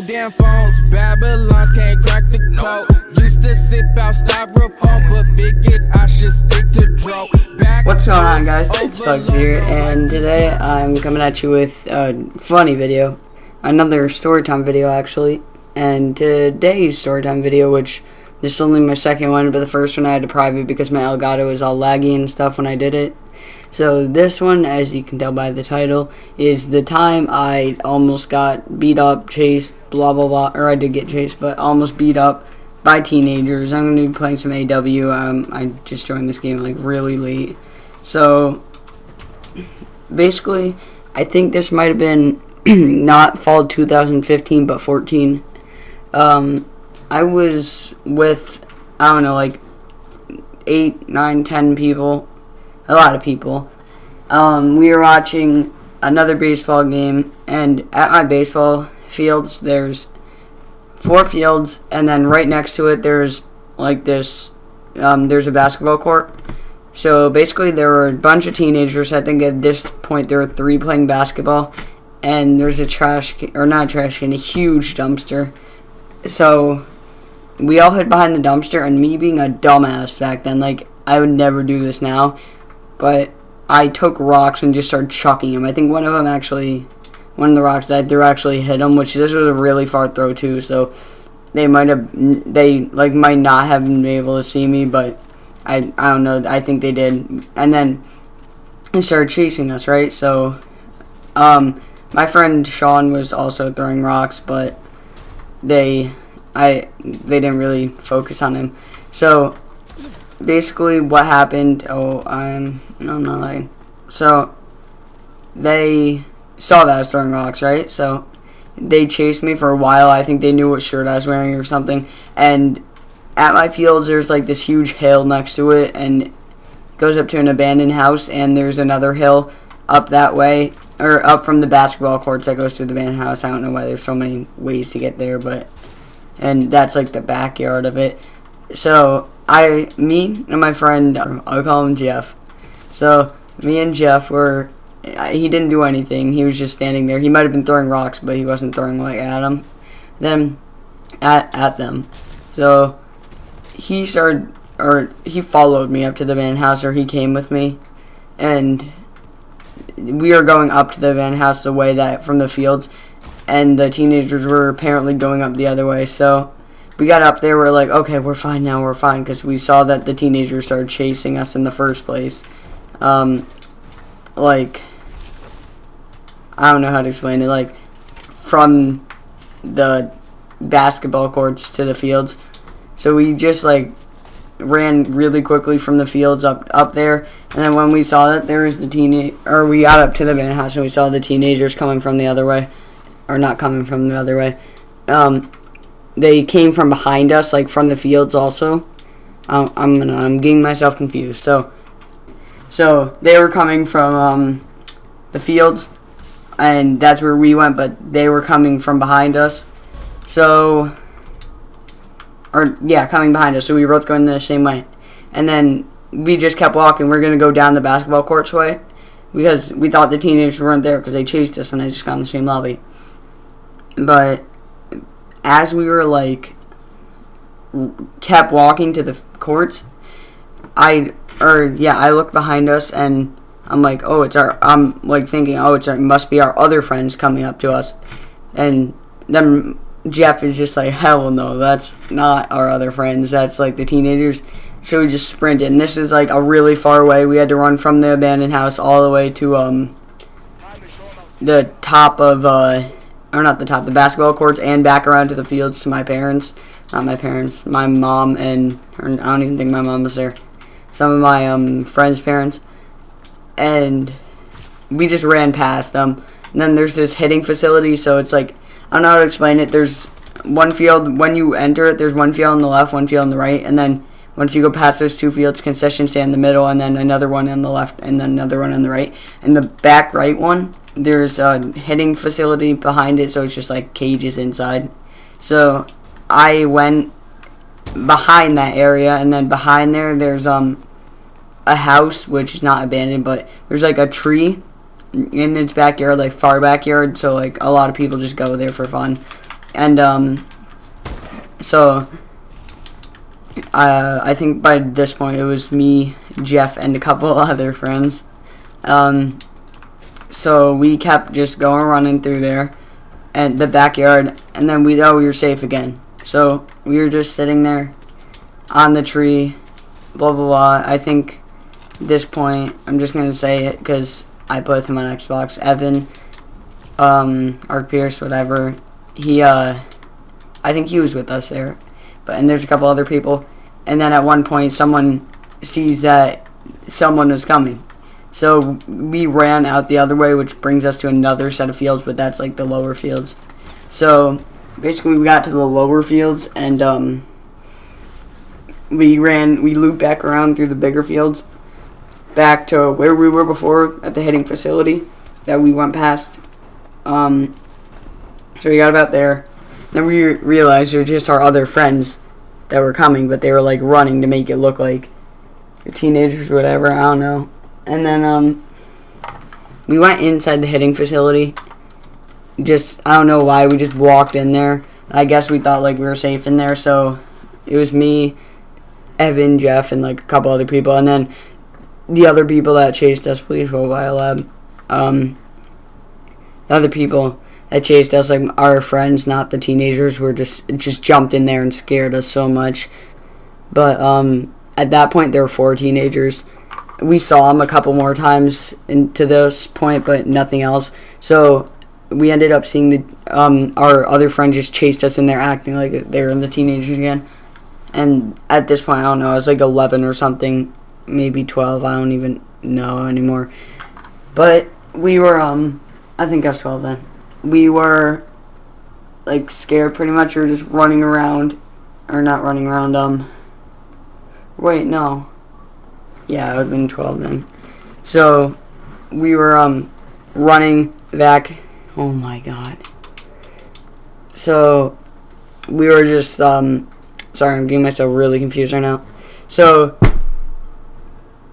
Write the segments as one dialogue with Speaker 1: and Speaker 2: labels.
Speaker 1: damn phones. Babylons can't crack the code. Used to sip out styrofoam, but figured I should stick to dro.
Speaker 2: What's going on, guys? It's Bugs here, and today I'm coming at you with a funny video. Another storytime video, actually. And today's storytime video, which this is only my second one, but the first one I had to private because my Elgato was all laggy and stuff when I did it. So this one, as you can tell by the title, is the time I almost got beat up, chased, blah blah blah, or I did get chased, but almost beat up by teenagers. I'm going to be playing some AW. I just joined this game like really late. So basically, I think this might have been not fall 2015 but 14. I was with, I don't know, like 8, 9, 10 people. A lot of people. We were watching another baseball game, and at my baseball fields, there's 4 fields, and then right next to it, there's like this, there's a basketball court. So basically, there were a bunch of teenagers. I think at this point, there were 3 playing basketball, and there's a not trash can, a huge dumpster. So we all hid behind the dumpster, and me being a dumbass back then, like, I would never do this now. But I took rocks and just started chucking them. I think one of the rocks I threw actually hit them, which this was a really far throw too. So they might not have been able to see me, but I don't know. I think they did. And then they started chasing us, right? So my friend Sean was also throwing rocks, but they didn't really focus on him. So basically what happened, I'm not lying. So they saw that I was throwing rocks, right? So they chased me for a while. I think they knew what shirt I was wearing or something. And at my fields, there's like this huge hill next to it, and it goes up to an abandoned house, and there's another hill up that way, or up from the basketball courts that goes to the abandoned house. I don't know why there's so many ways to get there, and that's like the backyard of it. So me and my friend, I'll call him Jeff. So me and Jeff he didn't do anything. He was just standing there. He might have been throwing rocks, but he wasn't throwing like at them. So he followed me up to the van house, or he came with me, and we were going up to the van house the way that from the fields, and the teenagers were apparently going up the other way. So we got up there, we're like, okay, we're fine now, because we saw that the teenagers started chasing us in the first place. Like, I don't know how to explain it, like, from the basketball courts to the fields. So we just, like, ran really quickly from the fields up there, and then when we saw that there was we got up to the van house, and we saw the teenagers coming from the other way, or not coming from the other way. They came from behind us, like from the fields also. I'm getting myself confused. So they were coming from the fields, and that's where we went, but they were coming from behind us. Coming behind us. So we were both going the same way. And then we just kept walking. We're going to go down the basketball courts way, because we thought the teenagers weren't there because they chased us, and I just got in the same lobby. But as we were kept walking to the courts, I looked behind us, and I'm like, it must be our other friends coming up to us. And then Jeff is just like, hell no, that's not our other friends, that's like the teenagers. So we just sprinted, and this is like a really far way. We had to run from the abandoned house all the way to the top of the basketball courts, and back around to the fields to my parents. Not my parents, my mom, and I don't even think my mom was there. Some of my friends' parents. And we just ran past them. And then there's this hitting facility, so it's like, I don't know how to explain it. There's one field, when you enter it, there's one field on the left, one field on the right, and then once you go past those 2 fields, concessions stand in the middle, and then another one on the left, and then another one on the right. And the back right one, there's a hitting facility behind it, so it's just like cages inside. So I went behind that area, and then behind there's a house, which is not abandoned, but there's like a tree in its backyard, like far backyard, so like a lot of people just go there for fun. And so I think by this point it was me, Jeff, and a couple other friends. So we kept just going running through there and the backyard, and then we thought we were safe again. So we were just sitting there on the tree, blah blah blah. I think at this point I'm just gonna say it because I play with him on Xbox. Evan, Art Pierce, whatever. He I think he was with us there, and there's a couple other people. And then at one point someone sees that someone was coming. So we ran out the other way, which brings us to another set of fields, but that's like the lower fields. So basically we got to the lower fields, and we looped back around through the bigger fields back to where we were before at the hitting facility that we went past. So we got about there. Then we realized they were just our other friends that were coming, but they were like running to make it look like the teenagers or whatever, I don't know. And then we went inside the hitting facility. Just, I don't know why, we just walked in there. I guess we thought like we were safe in there, so it was me, Evan, Jeff, and like a couple other people. And then the other people that chased us, please go Biolab. The other people that chased us, like our friends, not the teenagers, were just jumped in there and scared us so much. But at that point there were 4 teenagers. We saw them a couple more times to this point, but nothing else. So we ended up seeing our other friend just chased us in there acting like they were in the teenagers again. And at this point, I don't know, I was like 11 or something, maybe 12, I don't even know anymore. But we were, I think I was 12 then. We were like scared pretty much. We were just running around, or not running around, wait, no. Yeah, I would have been 12 then. So we were running back. Oh my god. So we were just sorry, I'm getting myself really confused right now. So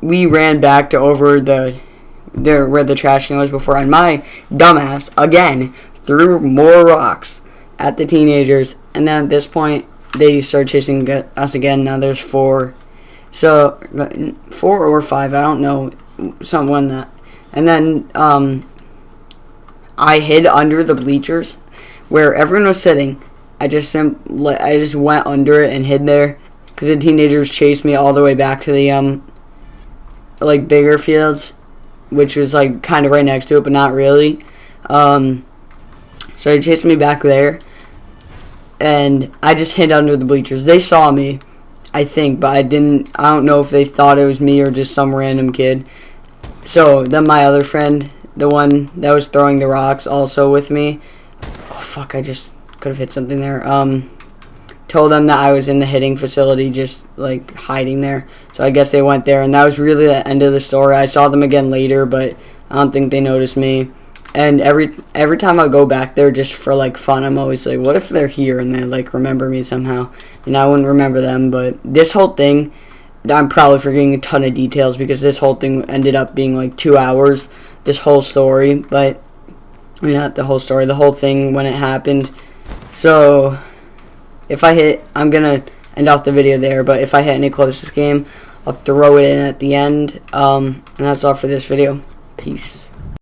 Speaker 2: we ran back to over where the trash can was before, and my dumbass again threw more rocks at the teenagers. And then at this point they started chasing us again. Now there's 4. So 4 or 5, I don't know, someone that. And then I hid under the bleachers where everyone was sitting. I just went under it and hid there because the teenagers chased me all the way back to the like bigger fields, which was like kind of right next to it, but not really. So they chased me back there, and I just hid under the bleachers. They saw me, I think, but I don't know if they thought it was me or just some random kid. So then my other friend, the one that was throwing the rocks, also with me. Oh fuck, I just could have hit something there. Told them that I was in the hitting facility, just like hiding there. So I guess they went there, and that was really the end of the story. I saw them again later, but I don't think they noticed me. And every time I go back there just for like fun, I'm always like, what if they're here and they like remember me somehow? And I wouldn't remember them. But this whole thing, I'm probably forgetting a ton of details because this whole thing ended up being like 2 hours, this whole story. But I mean, not the whole story, the whole thing when it happened. So if I hit, I'm gonna end off the video there, but if I hit any closest game, I'll throw it in at the end. And that's all for this video. Peace.